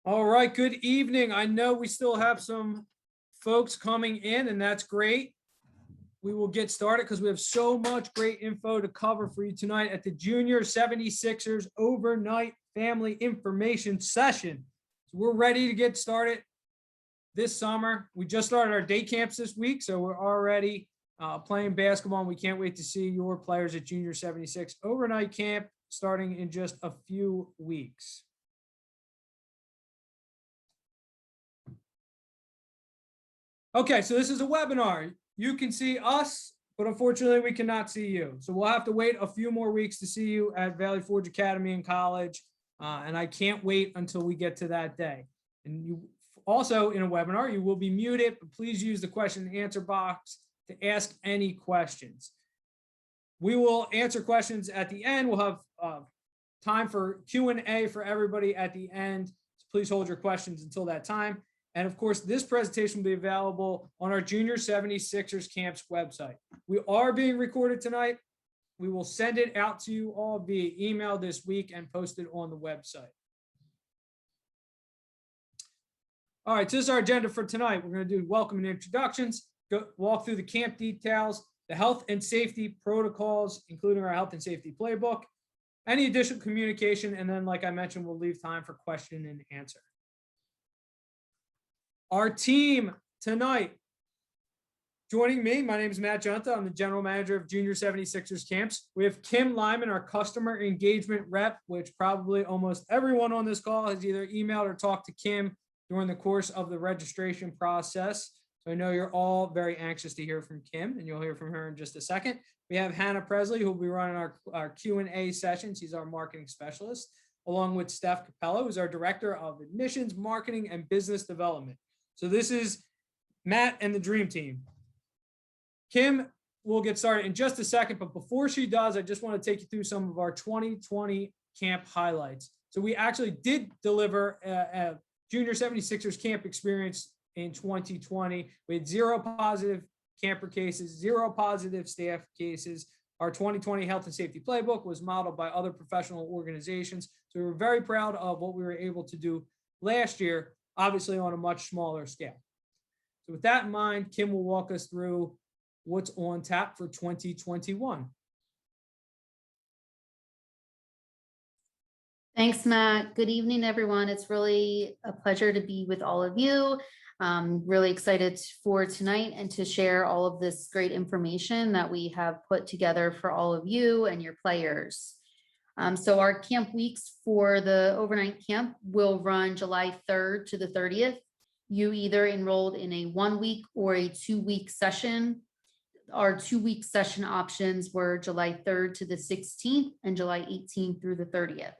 All right, good evening. I know we still have some folks coming in, and that's great. We will get started because we have so much great info to cover for you tonight at the Junior 76ers overnight family information session. So we're ready to get started this summer. We just started our day camps this week, so we're already playing basketball, and we can't wait to see your players at Junior 76 overnight camp starting in just a few weeks. Okay, so this is a webinar. You can see us, but unfortunately we cannot see you. So we'll have to wait a few more weeks to see you at Valley Forge Academy in college. And I can't wait until we get to that day. And you also in a webinar, you will be muted, but please use the question and answer box to ask any questions. We will answer questions at the end. We'll have time for Q&A for everybody at the end. So please hold your questions until that time. And of course, this presentation will be available on our Junior 76ers Camps website. We are being recorded tonight. We will send it out to you all via email this week and post it on the website. All right, so this is our agenda for tonight. We're going to do welcome and introductions, walk through the camp details, the health and safety protocols, including our health and safety playbook, any additional communication, and then, like I mentioned, we'll leave time for question and answer. Our team tonight, joining me, my name is Matt Junta. I'm the general manager of Junior 76ers Camps. We have Kim Lyman, our customer engagement rep, which probably almost everyone on this call has either emailed or talked to Kim during the course of the registration process. So I know you're all very anxious to hear from Kim, and you'll hear from her in just a second. We have Hannah Presley, who will be running our Q&A session. She's our marketing specialist, along with Steph Capello, who's our director of admissions, marketing, and business development. So this is Matt and the dream team. Kim will get started in just a second, but before she does, I just want to take you through some of our 2020 camp highlights. So we actually did deliver a Junior 76ers camp experience in 2020. We had 0 positive camper cases, 0 positive staff cases. Our 2020 health and safety playbook was modeled by other professional organizations. So we were very proud of what we were able to do last year, obviously on a much smaller scale. So with that in mind, Kim will walk us through what's on tap for 2021. Thanks, Matt. Good evening, everyone. It's really a pleasure to be with all of you. Really excited for tonight and to share all of this great information that we have put together for all of you and your players. So our camp weeks for the overnight camp will run July 3rd to the 30th. You either enrolled in a 1-week or a 2-week session. Our 2-week session options were July 3rd to the 16th and July 18th through the 30th.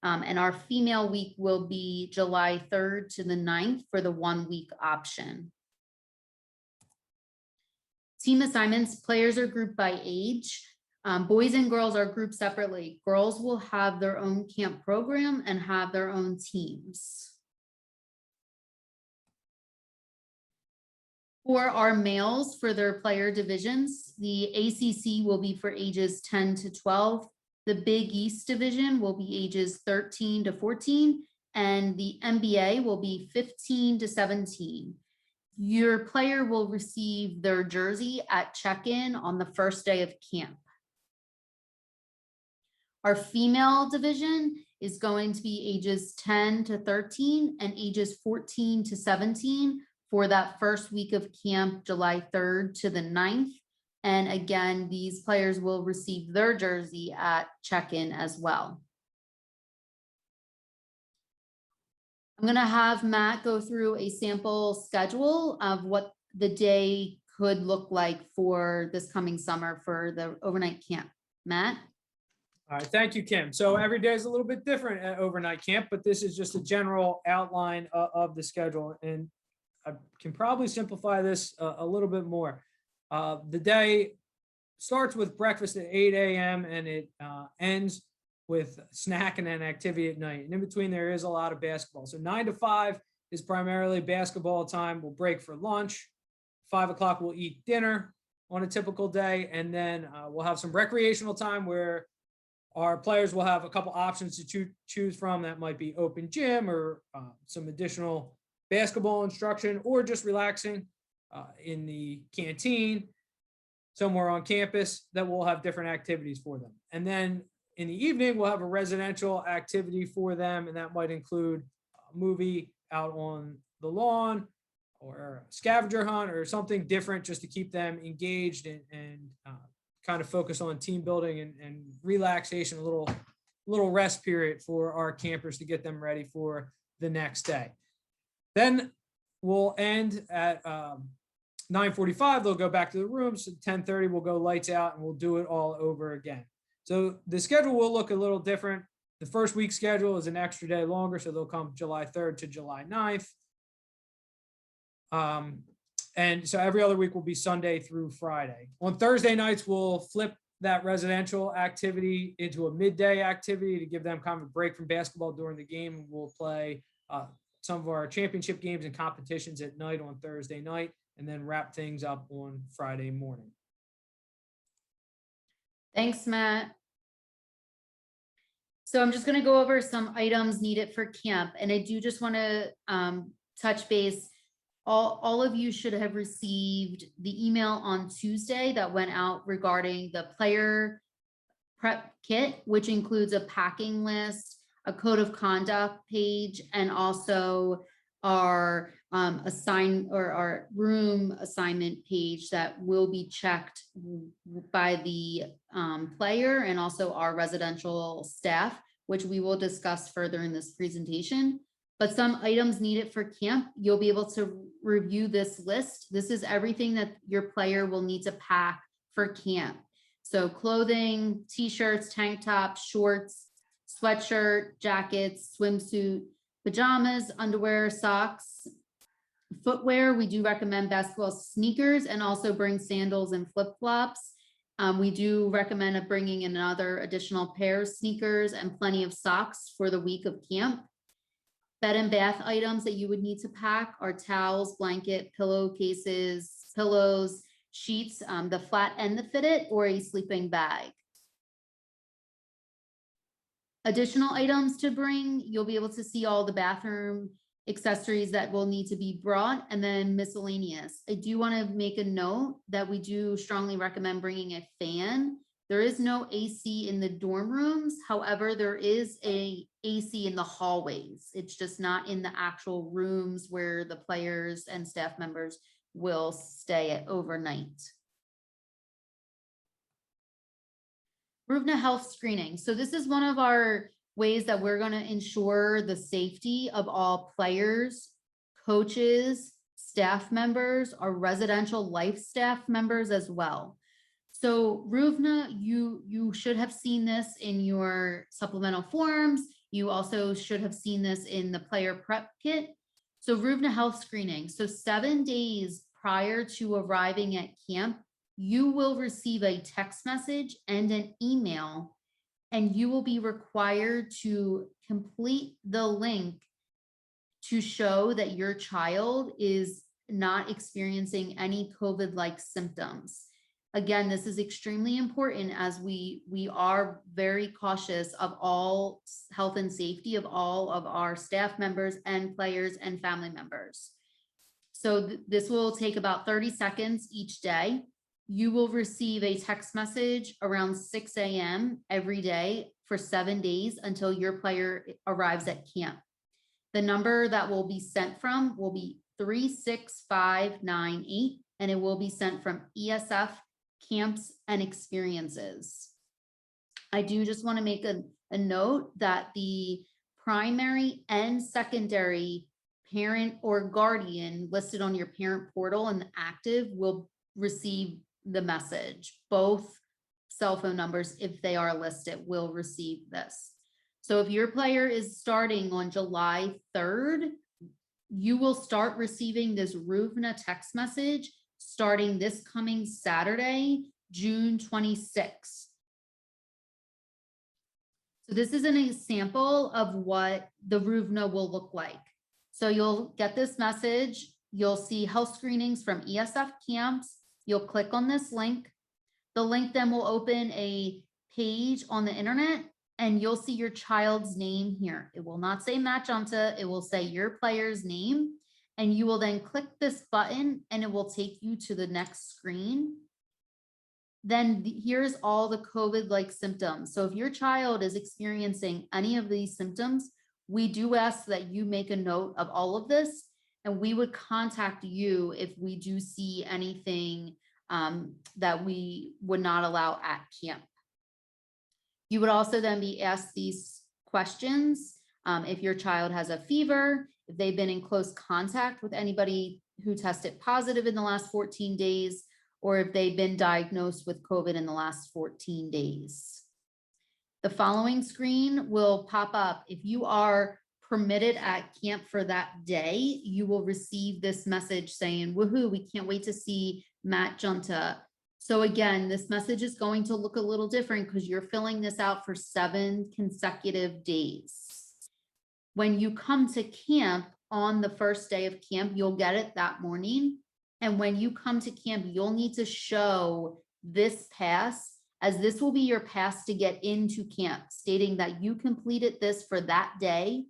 And our female week will be July 3rd to the 9th for the 1-week option. Team assignments, players are grouped by age. Boys and girls are grouped separately. Girls will have their own camp program and have their own teams. For our males, for their player divisions, the ACC will be for ages 10 to 12. The Big East division will be ages 13 to 14, and the NBA will be 15 to 17. Your player will receive their jersey at check-in on the first day of camp. Our female division is going to be ages 10 to 13 and ages 14 to 17 for that first week of camp, July 3rd to the 9th. And again, these players will receive their jersey at check-in as well. I'm going to have Matt go through a sample schedule of what the day could look like for this coming summer for the overnight camp. Matt? All right, thank you, Kim. So every day is a little bit different at overnight camp, but this is just a general outline of the schedule. And I can probably simplify this a little bit more. The day starts with breakfast at 8 a.m. and it ends with snack and an activity at night. And in between there is a lot of basketball. So 9 to 5 is primarily basketball time. We'll break for lunch. 5 o'clock we'll eat dinner on a typical day. And then we'll have some recreational time where Our players will have a couple options to choose from. That might be open gym or some additional basketball instruction, or just relaxing in the canteen somewhere on campus. That will have different activities for them. And then in the evening, we'll have a residential activity for them, and that might include a movie out on the lawn or a scavenger hunt or something different, just to keep them engaged and kind of focus on team building and relaxation, a little rest period for our campers to get them ready for the next day. Then we'll end at 9:45. They'll go back to the rooms. So 10:30, we'll go lights out, and we'll do it all over again. So the schedule will look a little different. The first week schedule is an extra day longer, so they'll come July 3rd to July 9th. And so every other week will be Sunday through Friday. On Thursday nights, we'll flip that residential activity into a midday activity to give them kind of a break from basketball during the game. We'll play some of our championship games and competitions at night on Thursday night, and then wrap things up on Friday morning. Thanks, Matt. So I'm just going to go over some items needed for camp. And I do just want to touch base. All of you should have received the email on Tuesday that went out regarding the player prep kit, which includes a packing list, a code of conduct page, and also our our room assignment page that will be checked by the player and also our residential staff, which we will discuss further in this presentation. But some items needed for camp, you'll be able to review this list. This is everything that your player will need to pack for camp. So clothing, t-shirts, tank tops, shorts, sweatshirt, jackets, swimsuit, pajamas, underwear, socks, footwear. We do recommend basketball sneakers, and also bring sandals and flip-flops. We do recommend bringing another additional pair of sneakers and plenty of socks for the week of camp. Bed and bath items that you would need to pack are towels, blanket, pillowcases, pillows, sheets, the flat and the fitted, or a sleeping bag. Additional items to bring, you'll be able to see all the bathroom accessories that will need to be brought, and then miscellaneous. I do want to make a note that we do strongly recommend bringing a fan. There is no AC in the dorm rooms. However, there is a AC in the hallways. It's just not in the actual rooms where the players and staff members will stay overnight. RUVNA health screening. So this is one of our ways that we're going to ensure the safety of all players, coaches, staff members, our residential life staff members as well. So RUVNA, you should have seen this in your supplemental forms. You also should have seen this in the player prep kit. So RUVNA health screening. So 7 days prior to arriving at camp, you will receive a text message and an email, and you will be required to complete the link to show that your child is not experiencing any COVID-like symptoms. Again, this is extremely important as we are very cautious of all health and safety of all of our staff members and players and family members. So this will take about 30 seconds each day. You will receive a text message around 6 a.m. every day for 7 days until your player arrives at camp. The number that will be sent from will be 36598, and it will be sent from ESF Camps and Experiences. I do just want to make a note that the primary and secondary parent or guardian listed on your parent portal and the active will receive the message. Both cell phone numbers, if they are listed, will receive this. So if your player is starting on July 3rd, you will start receiving this RUVNA text message starting this coming Saturday, June 26th. So this is an example of what the RUVNA will look like. So you'll get this message. You'll see health screenings from ESF camps. You'll click on this link. The link then will open a page on the internet and you'll see your child's name here. It will not say Matt Junta. It will say your player's name. And you will then click this button and it will take you to the next screen. Then here's all the COVID-like symptoms. So if your child is experiencing any of these symptoms, we do ask that you make a note of all of this, and we would contact you if we do see anything that we would not allow at camp. You would also then be asked these questions. If your child has a fever, if they've been in close contact with anybody who tested positive in the last 14 days, or if they've been diagnosed with COVID in the last 14 days. The following screen will pop up. If you are permitted at camp for that day, you will receive this message saying, woohoo, we can't wait to see Matt Junta. So again, this message is going to look a little different because you're filling this out for 7 consecutive days. When you come to camp on the first day of camp, you'll get it that morning. And when you come to camp, you'll need to show this pass, as this will be your pass to get into camp, stating that you completed this for that day.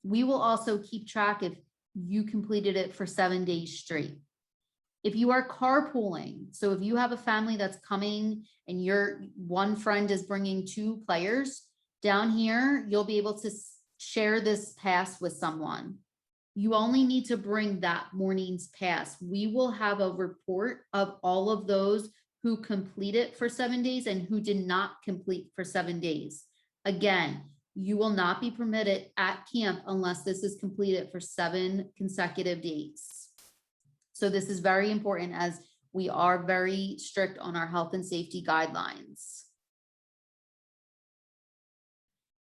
We will also keep track if you completed it for 7 days straight. If you are carpooling, so if you have a family that's coming and your one friend is bringing 2 players, down here, you'll be able to share this pass with someone. You only need to bring that morning's pass. We will have a report of all of those who completed for 7 days and who did not complete for 7 days. Again, you will not be permitted at camp unless this is completed for 7 consecutive days. So this is very important as we are very strict on our health and safety guidelines.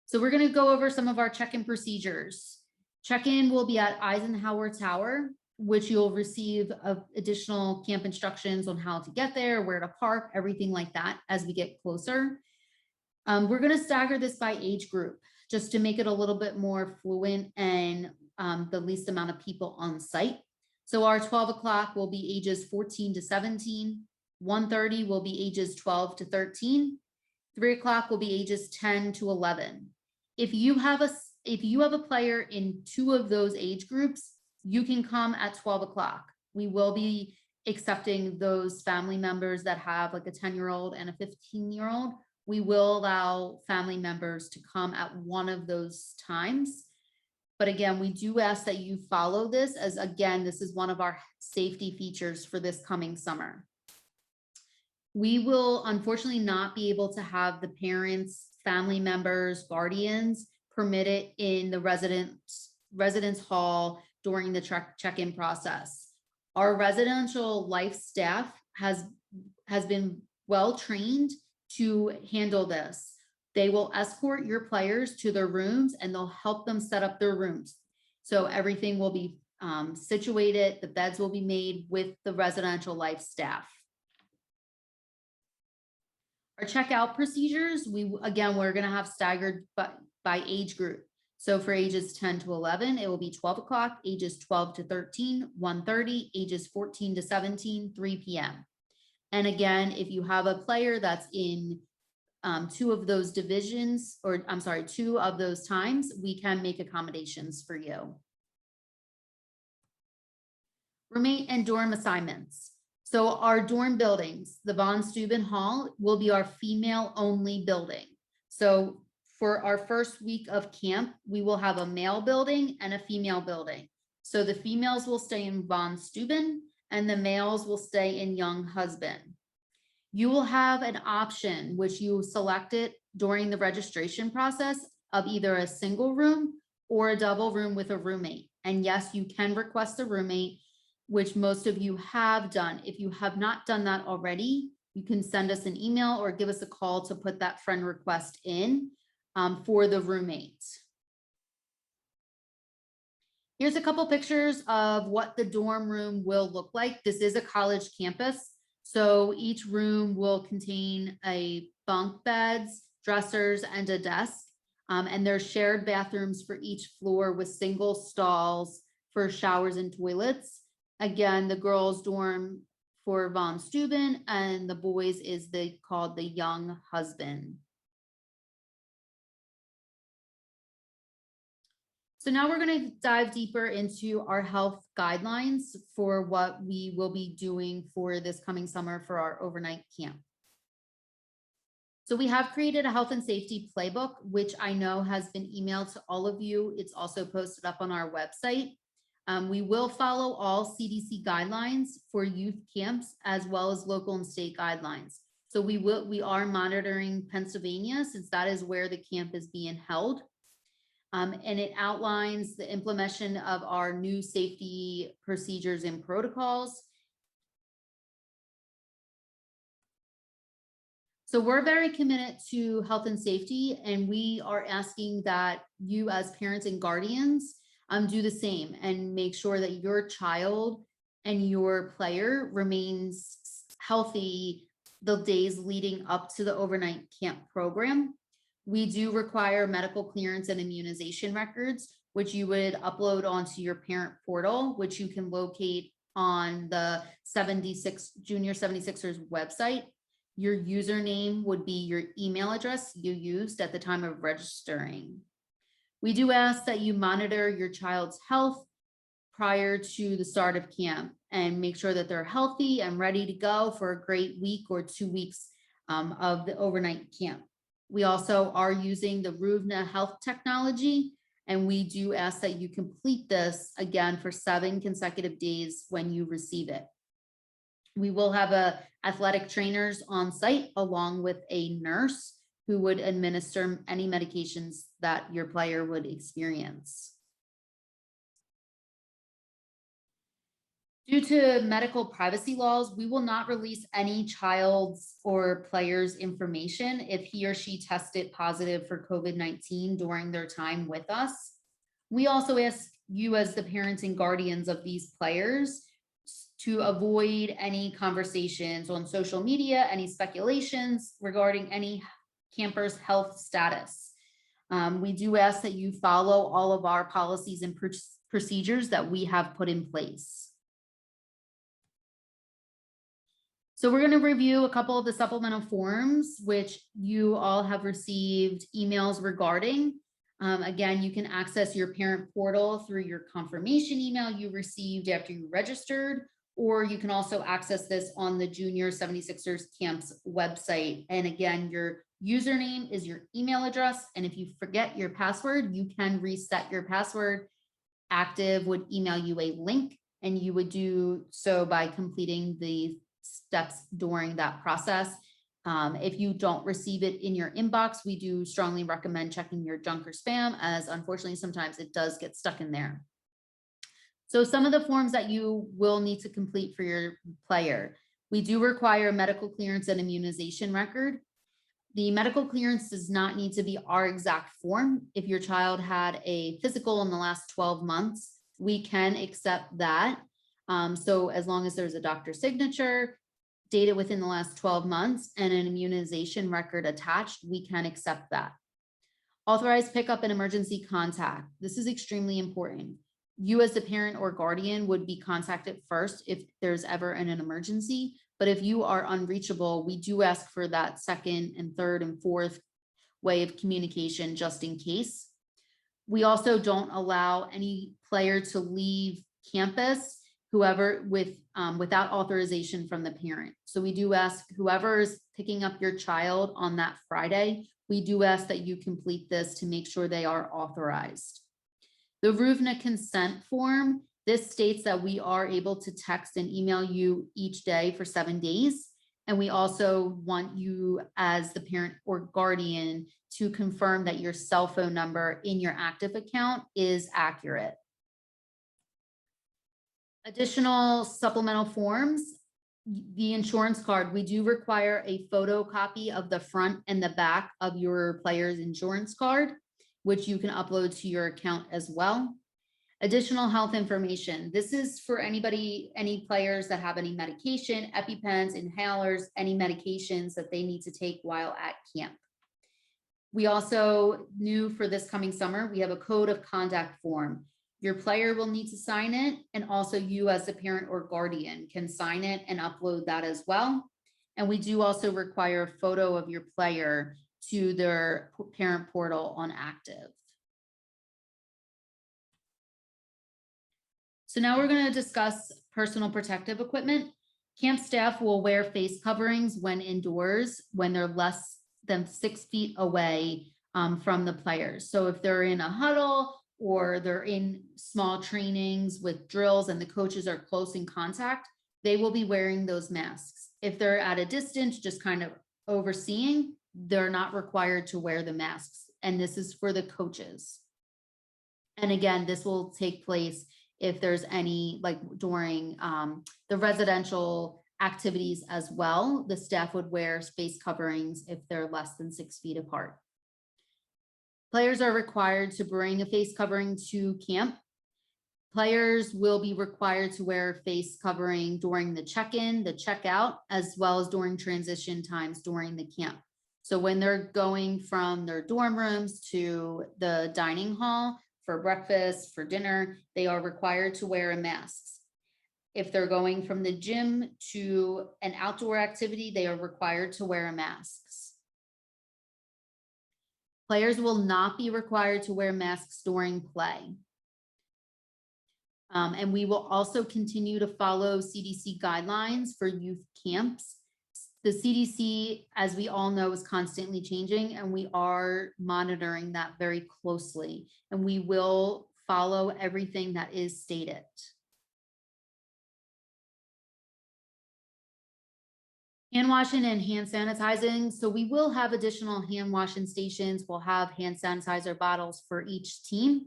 So we're going to go over some of our check-in procedures. Check-in will be at Eisenhower Tower, which you'll receive additional camp instructions on how to get there, where to park, everything like that as we get closer. We're going to stagger this by age group just to make it a little bit more fluent and the least amount of people on site. So our 12 o'clock will be ages 14 to 17. 1:30 will be ages 12 to 13. 3 o'clock will be ages 10 to 11. If you have a player in 2 of those age groups, you can come at 12 o'clock. We will be accepting those family members that have like a 10-year-old and a 15-year-old. We will allow family members to come at one of those times. But again, we do ask that you follow this, as again, this is one of our safety features for this coming summer. We will unfortunately not be able to have the parents, family members, guardians permitted in the residence hall during the check-in process. Our residential life staff has been well trained to handle this. They will escort your players to their rooms and they'll help them set up their rooms. So everything will be situated, the beds will be made with the residential life staff. Our checkout procedures, we're going to have staggered by age group. So for ages 10 to 11, it will be 12 o'clock, ages 12 to 13, 1:30, ages 14 to 17, 3 p.m. And again, if you have a player that's in 2 of those divisions, or I'm sorry, 2 of those times, we can make accommodations for you. Roommate and dorm assignments. So our dorm buildings, the Von Steuben Hall will be our female only building. So for our first week of camp, we will have a male building and a female building. So the females will stay in Von Steuben and the males will stay in Young Husband. You will have an option which you selected during the registration process of either a single room or a double room with a roommate. And yes, you can request a roommate, which most of you have done. If you have not done that already, you can send us an email or give us a call to put that friend request in for the roommates. Here's a couple pictures of what the dorm room will look like. This is a college campus. So each room will contain a bunk beds, dressers, and a desk. And there's shared bathrooms for each floor with single stalls for showers and toilets. Again, the girls' dorm for Von Steuben and the boys is called the Young Husband So now we're going to dive deeper into our health guidelines for what we will be doing for this coming summer for our overnight camp. So we have created a health and safety playbook, which I know has been emailed to all of you. It's also posted up on our website. We will follow all CDC guidelines for youth camps, as well as local and state guidelines. So we are monitoring Pennsylvania, since that is where the camp is being held. And it outlines the implementation of our new safety procedures and protocols. So we're very committed to health and safety, and we are asking that you as parents and guardians do the same and make sure that your child and your player remains healthy the days leading up to the overnight camp program. We do require medical clearance and immunization records, which you would upload onto your parent portal, which you can locate on the Junior 76ers website. Your username would be your email address you used at the time of registering. We do ask that you monitor your child's health prior to the start of camp and make sure that they're healthy and ready to go for a great week or 2 weeks of the overnight camp. We also are using the Ruvna health technology, and we do ask that you complete this again for 7 consecutive days when you receive it. We will have athletic trainers on site along with a nurse who would administer any medications that your player would experience. Due to medical privacy laws, we will not release any child's or player's information if he or she tested positive for COVID-19 during their time with us. We also ask you as the parents and guardians of these players to avoid any conversations on social media, any speculations regarding any camper's health status. We do ask that you follow all of our policies and procedures that we have put in place. So we're going to review a couple of the supplemental forms, which you all have received emails regarding. Again, you can access your parent portal through your confirmation email you received after you registered, or you can also access this on the Junior 76ers Camp's website. And again, your username is your email address. And if you forget your password, you can reset your password. Active would email you a link, and you would do so by completing the steps during that process. If you don't receive it in your inbox, we do strongly recommend checking your junk or spam, as unfortunately sometimes it does get stuck in there. So some of the forms that you will need to complete for your player: we do require medical clearance and immunization record. The medical clearance does not need to be our exact form. If your child had a physical in the last 12 months, we can accept that. So as long as there's a doctor's signature, dated within the last 12 months, and an immunization record attached, we can accept that. Authorized pickup and emergency contact. This is extremely important. You as the parent or guardian would be contacted first if there's ever an emergency, but if you are unreachable, we do ask for that second and third and fourth way of communication just in case. We also don't allow any player to leave campus without authorization from the parent. So we do ask whoever is picking up your child on that Friday, we do ask that you complete this to make sure they are authorized. The Ruvna consent form, this states that we are able to text and email you each day for 7 days. And we also want you as the parent or guardian to confirm that your cell phone number in your active account is accurate. Additional supplemental forms: the insurance card. We do require a photocopy of the front and the back of your player's insurance card, which you can upload to your account as well. Additional health information. This is for any players that have any medication, EpiPens, inhalers, any medications that they need to take while at camp. We also knew for this coming summer, we have a code of conduct form. Your player will need to sign it, and also you as the parent or guardian can sign it and upload that as well. And we do also require a photo of your player to their parent portal on active. So now we're going to discuss personal protective equipment. Camp staff will wear face coverings when indoors, when they're less than 6 feet away from the players. So if they're in a huddle or they're in small trainings with drills and the coaches are close in contact, they will be wearing those masks. If they're at a distance, just kind of overseeing, they're not required to wear the masks. And this is for the coaches. And again, this will take place if there's any, like during the residential activities as well. The staff would wear face coverings if they're less than 6 feet apart. Players are required to bring a face covering to camp. Players will be required to wear a face covering during the check-in, the checkout, as well as during transition times during the camp. So when they're going from their dorm rooms to the dining hall for breakfast, for dinner, they are required to wear a mask. If they're going from the gym to an outdoor activity, they are required to wear a mask. Players will not be required to wear masks during play. And we will also continue to follow CDC guidelines for youth camps. The CDC, as we all know, is constantly changing, and we are monitoring that very closely, and we will follow everything that is stated. Hand washing and hand sanitizing. So we will have additional hand washing stations. We'll have hand sanitizer bottles for each team.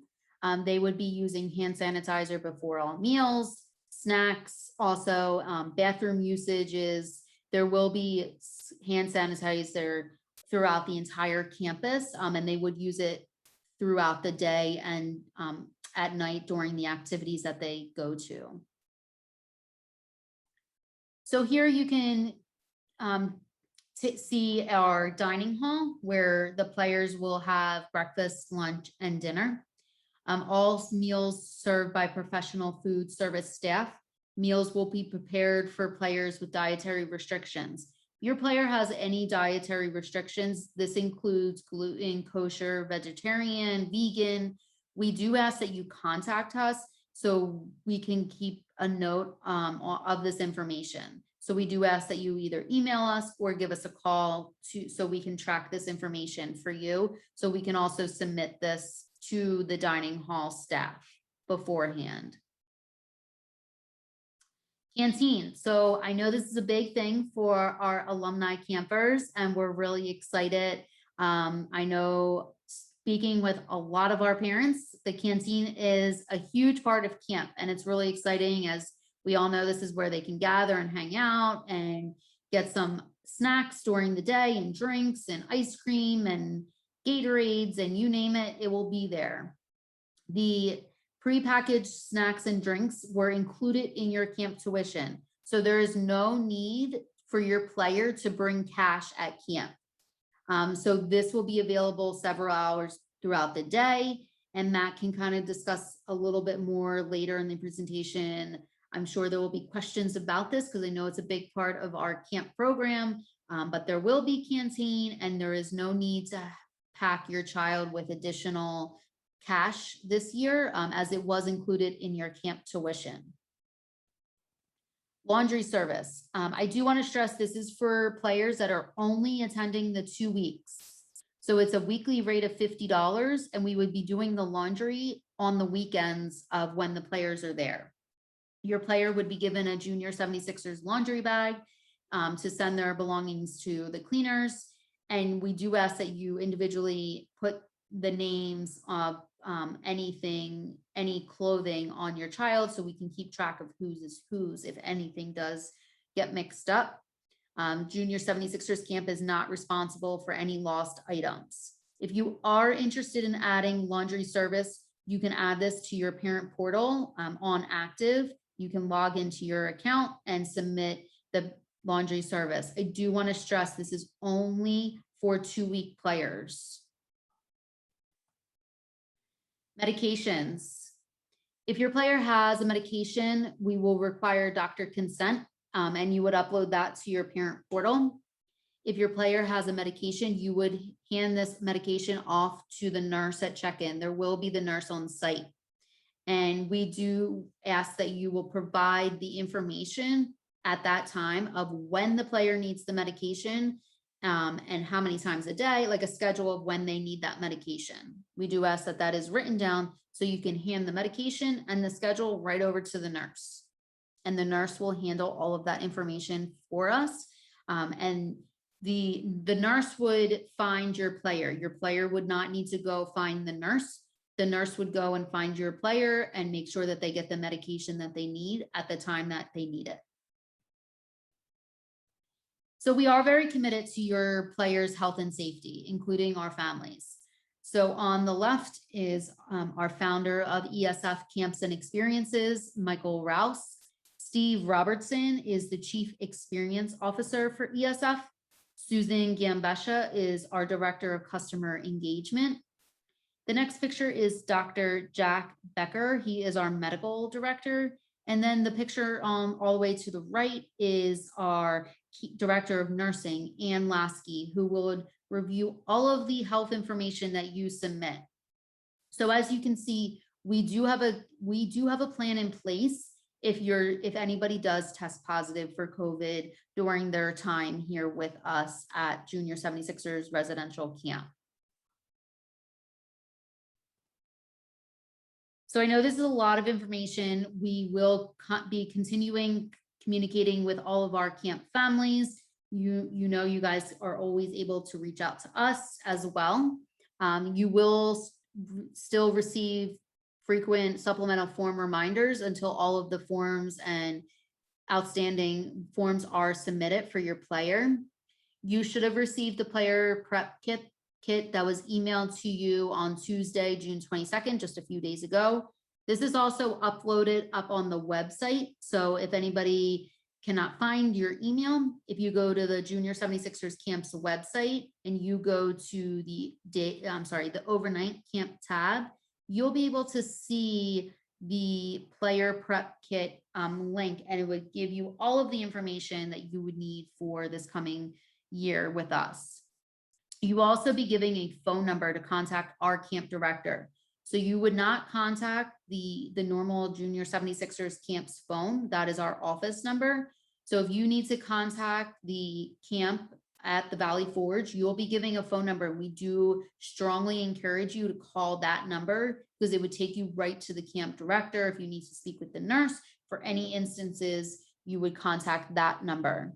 They would be using hand sanitizer before all meals, snacks, also bathroom usages. There will be hand sanitizer throughout the entire campus, and they would use it throughout the day and at night during the activities that they go to. So here you can see our dining hall where the players will have breakfast, lunch, and dinner. All meals served by professional food service staff. Meals will be prepared for players with dietary restrictions. If your player has any dietary restrictions, this includes gluten, kosher, vegetarian, vegan. We do ask that you contact us so we can keep a note of this information. So we do ask that you either email us or give us a call so we can track this information for you. So we can also submit this to the dining hall staff beforehand. Canteen. So I know this is a big thing for our alumni campers, and we're really excited. I know speaking with a lot of our parents, the canteen is a huge part of camp, and it's really exciting. As we all know, this is where they can gather and hang out and get some snacks during the day and drinks and ice cream and Gatorades and you name it, it will be there. The prepackaged snacks and drinks were included in your camp tuition. So there is no need for your player to bring cash at camp. So this will be available several hours throughout the day. And Matt can kind of discuss a little bit more later in the presentation. I'm sure there will be questions about this because I know it's a big part of our camp program, but there will be canteen and there is no need to pack your child with additional cash this year as it was included in your camp tuition. Laundry service. I do want to stress this is for players that are only attending the 2 weeks. So it's a weekly rate of $50 and we would be doing the laundry on the weekends of when the players are there. Your player would be given a Junior 76ers laundry bag to send their belongings to the cleaners. And we do ask that you individually put the names of anything, any clothing on your child so we can keep track of whose is whose if anything does get mixed up. Junior 76ers camp is not responsible for any lost items. If you are interested in adding laundry service, you can add this to your parent portal on active. You can log into your account and submit the laundry service. I do want to stress this is only for 2-week players. Medications. If your player has a medication, we will require doctor consent and you would upload that to your parent portal. If your player has a medication, you would hand this medication off to the nurse at check-in. There will be the nurse on site. And we do ask that you will provide the information at that time of when the player needs the medication, and how many times a day, like a schedule of when they need that medication. We do ask that that is written down so you can hand the medication and the schedule right over to the nurse. And the nurse will handle all of that information for us. And the nurse would find your player. Your player would not need to go find the nurse. The nurse would go and find your player and make sure that they get the medication that they need at the time that they need it. So we are very committed to your players' health and safety, including our families. So on the left is our founder of ESF Camps and Experiences, Michael Rouse. Steve Robertson is the Chief Experience Officer for ESF. Susan Gambesha is our Director of Customer Engagement. The next picture is Dr. Jack Becker. He is our Medical Director. And then the picture all the way to the right is our Director of Nursing, Ann Lasky, who will review all of the health information that you submit. So as you can see, we do have a plan in place if anybody does test positive for COVID during their time here with us at Junior 76ers residential camp. So I know this is a lot of information. We will be continuing communicating with all of our camp families. You know, you guys are always able to reach out to us as well. You will still receive frequent supplemental form reminders until all of the forms and outstanding forms are submitted for your player. You should have received the player prep kit that was emailed to you on Tuesday, June 22nd, just a few days ago. This is also uploaded up on the website. So if anybody cannot find your email, if you go to the Junior 76ers Camps website and you go to the overnight camp tab, you'll be able to see the player prep kit link, and it would give you all of the information that you would need for this coming year with us. You will also be giving a phone number to contact our camp director. So you would not contact the normal Junior 76ers camps phone. That is our office number. So if you need to contact the camp at the Valley Forge, you'll be giving a phone number. We do strongly encourage you to call that number because it would take you right to the camp director. If you need to speak with the nurse, for any instances, you would contact that number.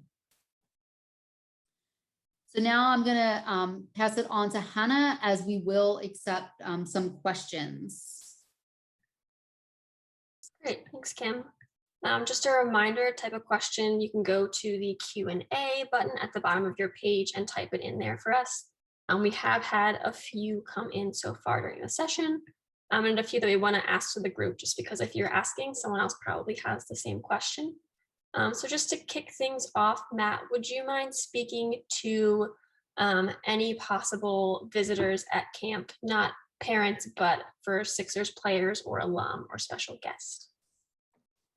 So now I'm gonna pass it on to Hannah as we will accept some questions. Great, thanks, Kim. Just a reminder, type of question, you can go to the Q&A button at the bottom of your page and type it in there for us. We have had a few come in so far during the session, and a few that we want to ask to the group, just because if you're asking, someone else probably has the same question. So just to kick things off, Matt, would you mind speaking to any possible visitors at camp, not parents, but for Sixers players or alum or special guests?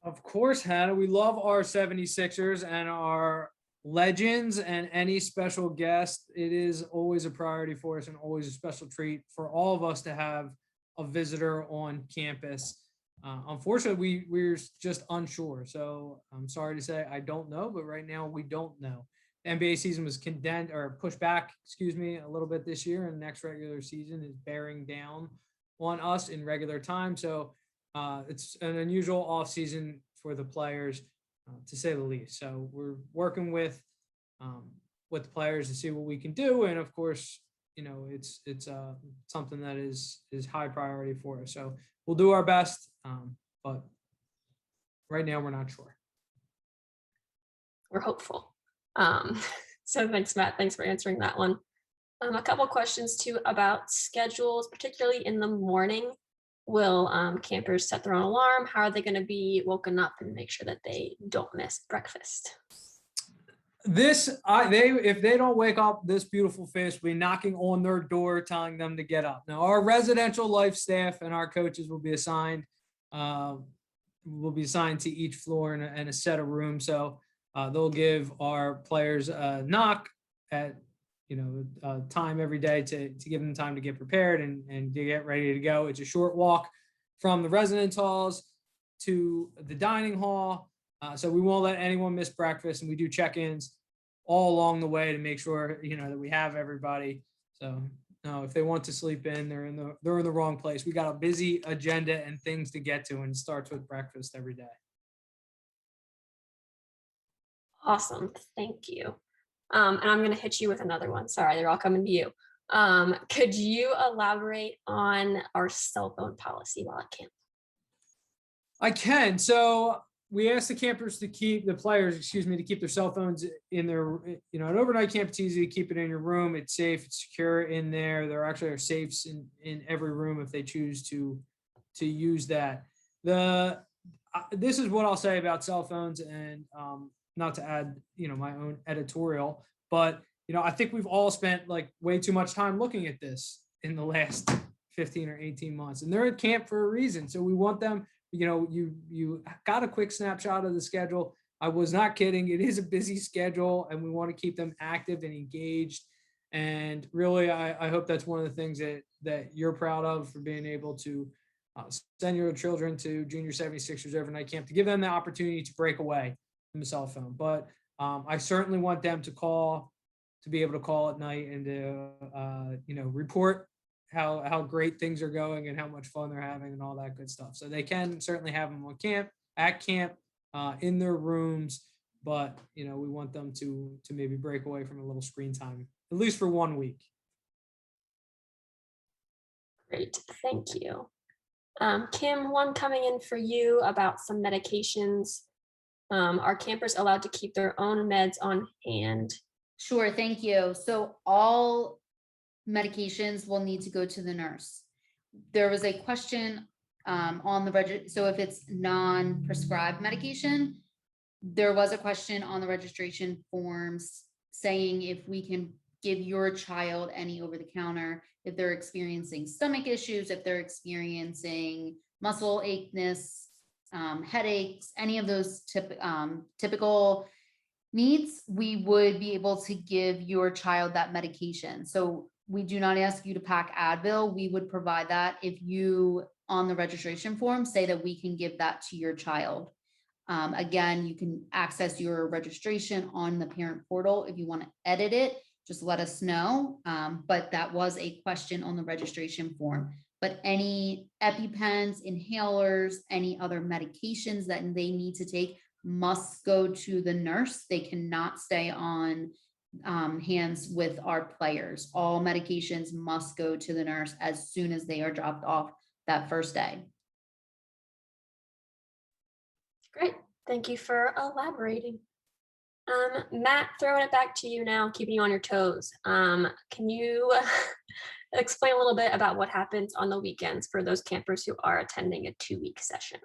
Of course, Hannah, we love our 76ers and our legends and any special guest. It is always a priority for us and always a special treat for all of us to have a visitor on campus. Unfortunately, we're just unsure. So I'm sorry to say I don't know, but right now we don't know. The NBA season was condensed or pushed back, a little bit this year, and the next regular season is bearing down on us in regular time. So it's an unusual off season for the players, to say the least. So we're working with the players to see what we can do, and of course, you know, it's something that is high priority for us. So we'll do our best, but right now we're not sure. We're hopeful. So thanks, Matt. Thanks for answering that one. A couple questions too about schedules, particularly in the morning. Will campers set their own alarm? How are they going to be woken up and make sure that they don't miss breakfast? If they don't wake up, this beautiful face will be knocking on their door, telling them to get up. Now, our residential life staff and our coaches will be assigned to each floor and a set of rooms. So they'll give our players a knock at time every day to give them time to get prepared and to get ready to go. It's a short walk from the residence halls to the dining hall. So we won't let anyone miss breakfast, and we do check-ins all along the way to make sure, that we have everybody. So no, if they want to sleep in, they're in the wrong place. We got a busy agenda and things to get to, and it starts with breakfast every day. Awesome, thank you. And I'm gonna hit you with another one. Sorry, they're all coming to you. Could you elaborate on our cell phone policy while at camp? I can. So we asked the campers to keep the players, excuse me, to keep their cell phones in their, an overnight camp. It's easy to keep it in your room. It's safe, it's secure in there. There actually are safes in every room if they choose to use that. This is what I'll say about cell phones, and not to add, my own editorial, but I think we've all spent like way too much time looking at this in the last 15 or 18 months, and they're at camp for a reason. So we want them, you got a quick snapshot of the schedule. I was not kidding. It is a busy schedule, and we want to keep them active and engaged. And really, I hope that's one of the things that you're proud of, for being able to send your children to Junior 76ers overnight camp, to give them the opportunity to break away from the cell phone. But I certainly want them to be able to call at night and to report how great things are going and how much fun they're having and all that good stuff. So they can certainly have them at camp, in their rooms, but we want them to maybe break away from a little screen time, at least for 1 week. Great, thank you. Kim, one coming in for you about some medications. Are campers allowed to keep their own meds on hand? Sure, thank you. So all medications will need to go to the nurse. There was a question on the register. So if it's non-prescribed medication, there was a question on the registration forms saying if we can give your child any over the counter, if they're experiencing stomach issues, if they're experiencing muscle acheness, headaches, any of those typical needs, we would be able to give your child that medication. So we do not ask you to pack Advil. We would provide that if you, on the registration form, say that we can give that to your child. Again, you can access your registration on the parent portal. If you want to edit it, just let us know. But that was a question on the registration form. But any EpiPens, inhalers, any other medications that they need to take must go to the nurse. They cannot stay on hands with our players. All medications must go to the nurse as soon as they are dropped off that first day. Great, thank you for elaborating. Matt, throwing it back to you now, keeping you on your toes. Can you explain a little bit about what happens on the weekends for those campers who are attending a 2-week session?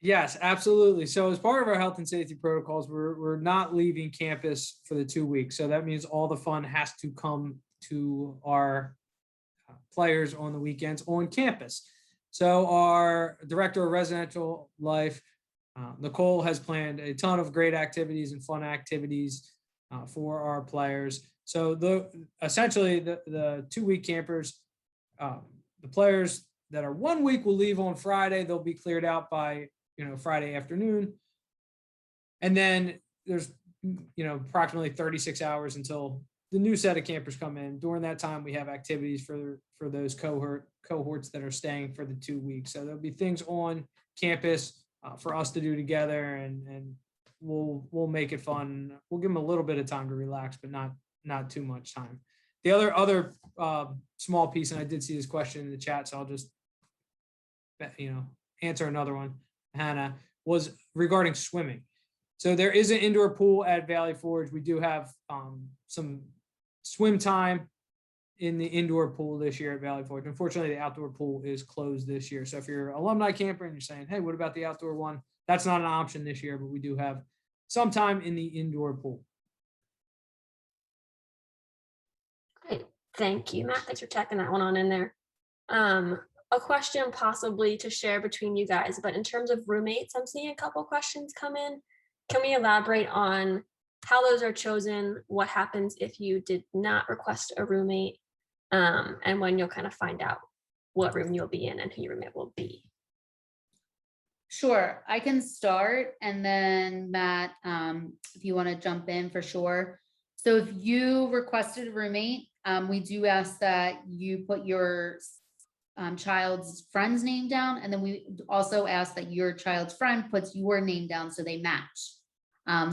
Yes, absolutely. So as part of our health and safety protocols, we're not leaving campus for the 2 weeks. So that means all the fun has to come to our players on the weekends on campus. So our director of residential life, Nicole, has planned a ton of great activities and fun activities for our players. So essentially the 2-week campers, the players that are 1 week will leave on Friday. They'll be cleared out by Friday afternoon. And then there's, approximately 36 hours until the new set of campers come in. During that time, we have activities for those cohorts that are staying for the 2 weeks. So there'll be things on campus for us to do together, and we'll make it fun. We'll give them a little bit of time to relax, but not too much time. The other small piece, and I did see this question in the chat, so I'll just answer another one, Hannah, was regarding swimming. So there is an indoor pool at Valley Forge. We do have some swim time in the indoor pool this year at Valley Forge. Unfortunately, the outdoor pool is closed this year. So if you're an alumni camper and you're saying, hey, what about the outdoor one? That's not an option this year, but we do have some time in the indoor pool. Great, thank you, Matt. Thanks for checking that one on in there. A question possibly to share between you guys, but in terms of roommates, I'm seeing a couple questions come in. Can we elaborate on how those are chosen, what happens if you did not request a roommate, and when you'll kind of find out what room you'll be in and who your roommate will be? Sure, I can start and then Matt, if you want to jump in for sure. So if you requested a roommate, we do ask that you put your child's friend's name down, and then we also ask that your child's friend puts your name down so they match.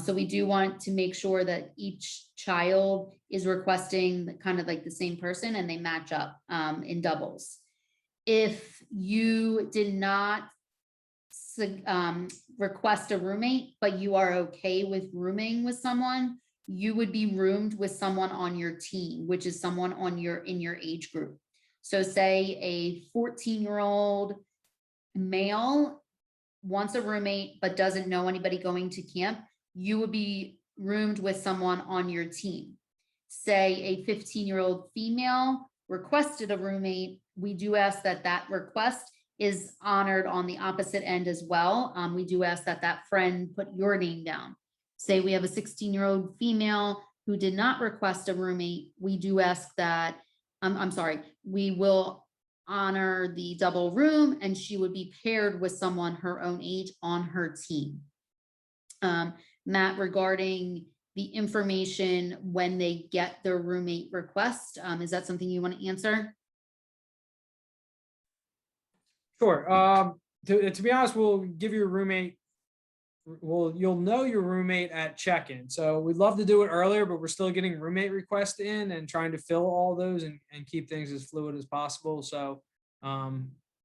So we do want to make sure that each child is requesting kind of like the same person and they match up in doubles. If you did not request a roommate, but you are okay with rooming with someone, you would be roomed with someone on your team, which is someone on in your age group. So say a 14-year-old male wants a roommate, but doesn't know anybody going to camp, you would be roomed with someone on your team. Say a 15-year-old female requested a roommate, we do ask that that request is honored on the opposite end as well. We do ask that that friend put your name down. Say we have a 16-year-old female who did not request a roommate, we do ask that, I'm sorry, we will honor the double room and she would be paired with someone her own age on her team. Matt, regarding the information when they get their roommate request, is that something you want to answer? Sure. To be honest, we'll give you a roommate. You'll know your roommate at check-in. So we'd love to do it earlier, but we're still getting roommate requests in and trying to fill all those and keep things as fluid as possible. So,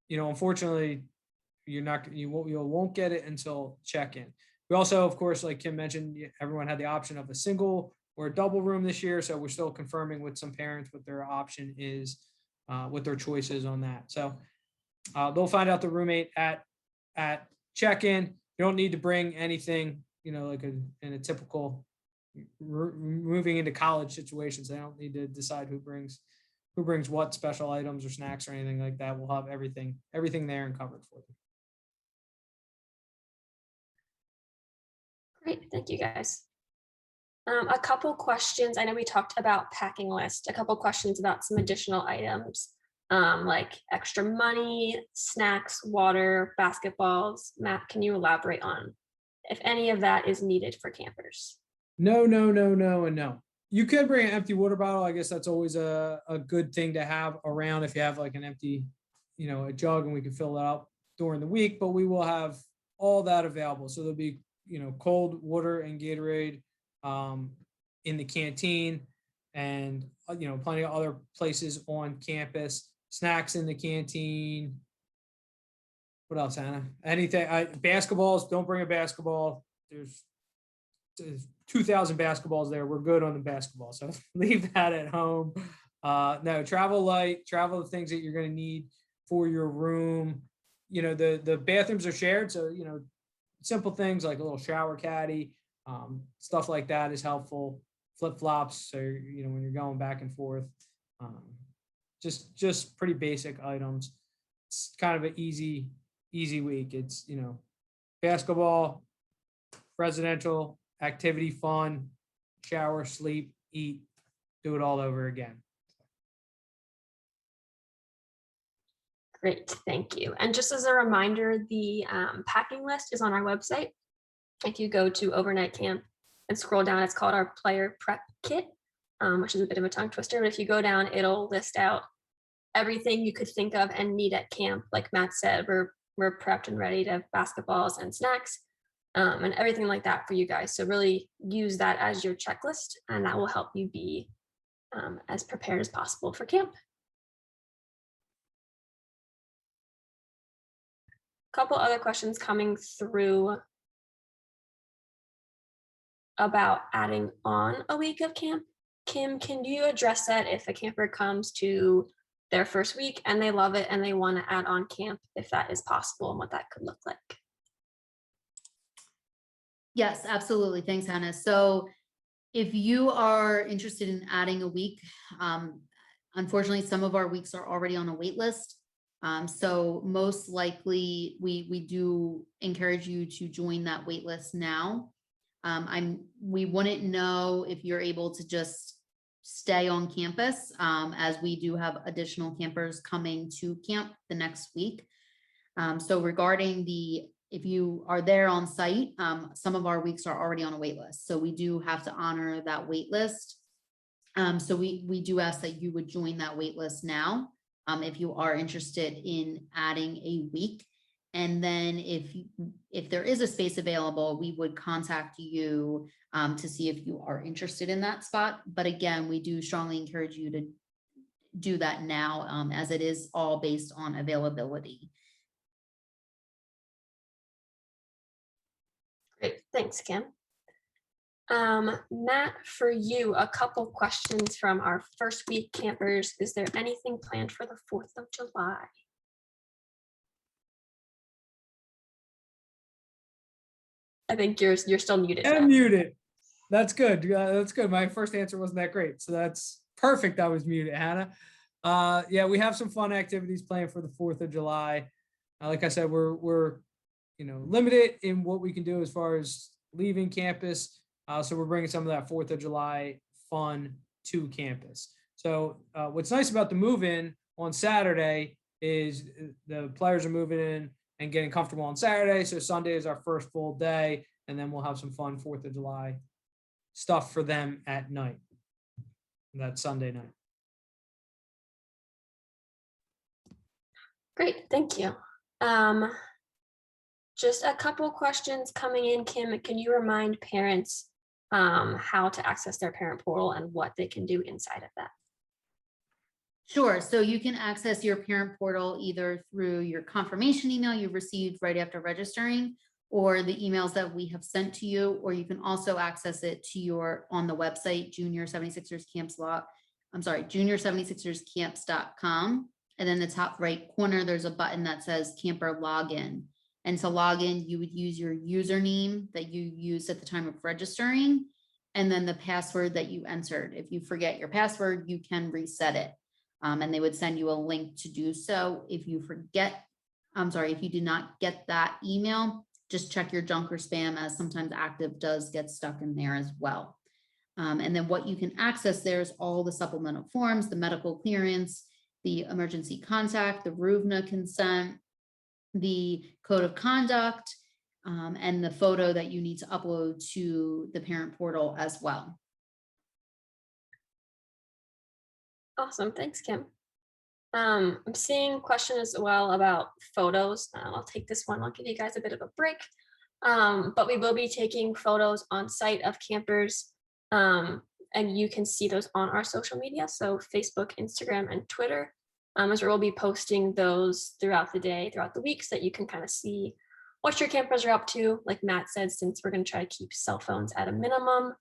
unfortunately, you won't get it until check-in. We also, of course, like Kim mentioned, everyone had the option of a single or a double room this year. So we're still confirming with some parents what their option is, what their choice is on that. So they'll find out the roommate at check-in. You don't need to bring anything, like in a typical moving into college situations. They don't need to decide who brings what special items or snacks or anything like that. We'll have everything there and covered for them. Great, thank you guys. A couple questions. I know we talked about packing list. A couple questions about some additional items, like extra money, snacks, water, basketballs. Matt, can you elaborate on if any of that is needed for campers? No, and no. You could bring an empty water bottle. I guess that's always a good thing to have around if you have like an empty, a jug, and we can fill it up during the week, but we will have all that available. So there'll be, cold water and Gatorade in the canteen, and plenty of other places on campus, snacks in the canteen. What else, Hannah? Anything? Basketballs, don't bring a basketball. There's 2,000 basketballs there. We're good on the basketball, so leave that at home. No, travel light, travel the things that you're going to need for your room. The bathrooms are shared, so simple things like a little shower caddy, stuff like that is helpful. Flip-flops, so when you're going back and forth, just pretty basic items. It's kind of an easy week. It's basketball, residential, activity, fun, shower, sleep, eat, do it all over again. Great, thank you. And just as a reminder, the packing list is on our website. If you go to overnight camp and scroll down, it's called our player prep kit, which is a bit of a tongue twister. But if you go down, it'll list out everything you could think of and need at camp. Like Matt said, we're prepped and ready to have basketballs and snacks and everything like that for you guys. So really use that as your checklist, and that will help you be as prepared as possible for camp. Couple other questions coming through about adding on a week of camp. Kim, can you address that if a camper comes to their first week and they love it and they want to add on camp, if that is possible and what that could look like? Yes, absolutely. Thanks, Hannah. So if you are interested in adding a week, unfortunately, some of our weeks are already on a wait list. So most likely we do encourage you to join that wait list now. We wouldn't know if you're able to just stay on campus, as we do have additional campers coming to camp the next week. So regarding the if you are there on site, some of our weeks are already on a wait list. So we do have to honor that wait list. So we do ask that you would join that wait list now, if you are interested in adding a week. And then if there is a space available, we would contact you to see if you are interested in that spot. But again, we do strongly encourage you to do that now, as it is all based on availability. Great, thanks, Kim. Matt, for you, a couple questions from our first week campers. Is there anything planned for the 4th of July? I think you're still muted. And Matt. muted. That's good. That's good. My first answer wasn't that great. So that's perfect. I was muted, Hannah. Yeah, we have some fun activities planned for the 4th of July. Like I said, we're limited in what we can do as far as leaving campus. So we're bringing some of that 4th of July fun to campus. So what's nice about the move-in on Saturday is the players are moving in and getting comfortable on Saturday. So Sunday is our first full day, and then we'll have some fun 4th of July stuff for them at night. That Sunday night. Great, thank you. Just a couple questions coming in. Kim, can you remind parents how to access their parent portal and what they can do inside of that? Sure. So you can access your parent portal either through your confirmation email you received right after registering, or the emails that we have sent to you, or you can also access it to on the website, junior76erscamps.com. And then the top right corner, there's a button that says camper login. And to log in, you would use your username that you used at the time of registering, and then the password that you entered. If you forget your password, you can reset it. And they would send you a link to do so. If you do not get that email, just check your junk or spam, as sometimes active does get stuck in there as well. And then what you can access there is all the supplemental forms, the medical clearance, the emergency contact, the RUVNA consent, the code of conduct, and the photo that you need to upload to the parent portal as well. Awesome, thanks, Kim. I'm seeing a question as well about photos. I'll take this one. I'll give you guys a bit of a break. But we will be taking photos on site of campers, and you can see those on our social media. So Facebook, Instagram, and Twitter, as we'll be posting those throughout the day, throughout the week, so that you can kind of see what your campers are up to. Like Matt said, since we're going to try to keep cell phones at a minimum,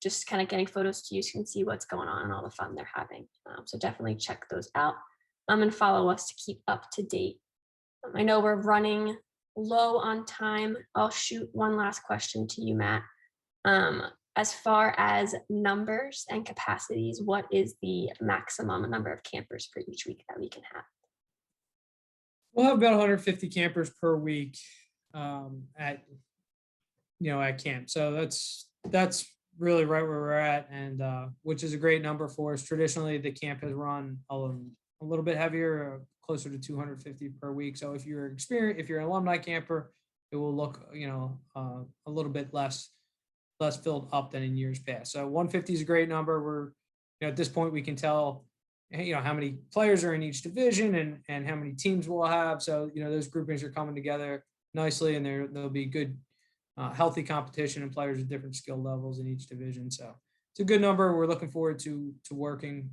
just kind of getting photos to you so you can see what's going on and all the fun they're having. So definitely check those out, and follow us to keep up to date. I know we're running low on time. I'll shoot one last question to you, Matt. As far as numbers and capacities, what is the maximum number of campers per each week that we can have? We'll have about 150 campers per week at camp. So that's really right where we're at, and which is a great number for us. Traditionally, the camp has run a little bit heavier, closer to 250 per week. So if you're an alumni camper, it will look a little bit less filled up than in years past. So 150 is a great number. We're at this point we can tell how many players are in each division and how many teams we'll have. So those groupings are coming together nicely, and there'll be good healthy competition and players at different skill levels in each division. So it's a good number. We're looking forward to working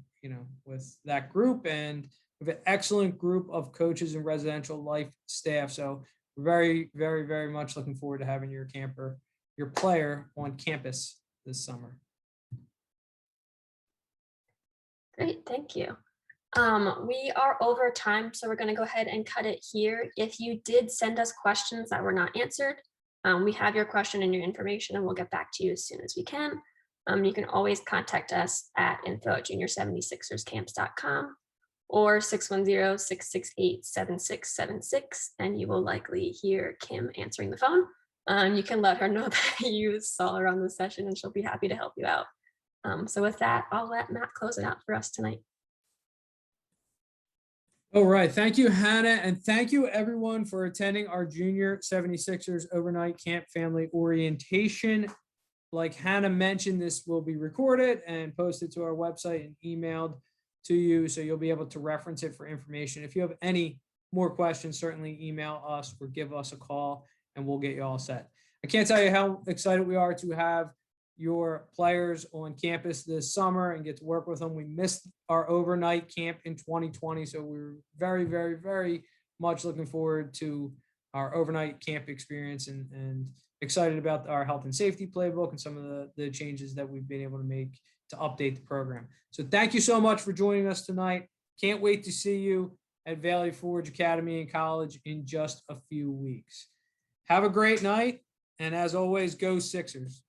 with that group, and we have an excellent group of coaches and residential life staff. So we're very, very, very much looking forward to having your player on campus this summer. Great, thank you. We are over time, so we're going to go ahead and cut it here. If you did send us questions that were not answered, we have your question and your information, and we'll get back to you as soon as we can. You can always contact us at info@junior76erscamps.com or 610-668-7676, and you will likely hear Kim answering the phone. You can let her know that you saw her on the session, and she'll be happy to help you out. So with that, I'll let Matt close it out for us tonight. All right. Thank you, Hannah. And thank you everyone for attending our Junior 76ers overnight camp family orientation. Like Hannah mentioned, this will be recorded and posted to our website and emailed to you. So you'll be able to reference it for information. If you have any more questions, certainly email us or give us a call and we'll get you all set. I can't tell you how excited we are to have your players on campus this summer and get to work with them. We missed our overnight camp in 2020, so we're very, very, very much looking forward to our overnight camp experience and excited about our health and safety playbook and some of the changes that we've been able to make to update the program. So thank you so much for joining us tonight. Can't wait to see you at Valley Forge Academy and College in just a few weeks. Have a great night. And as always, go Sixers.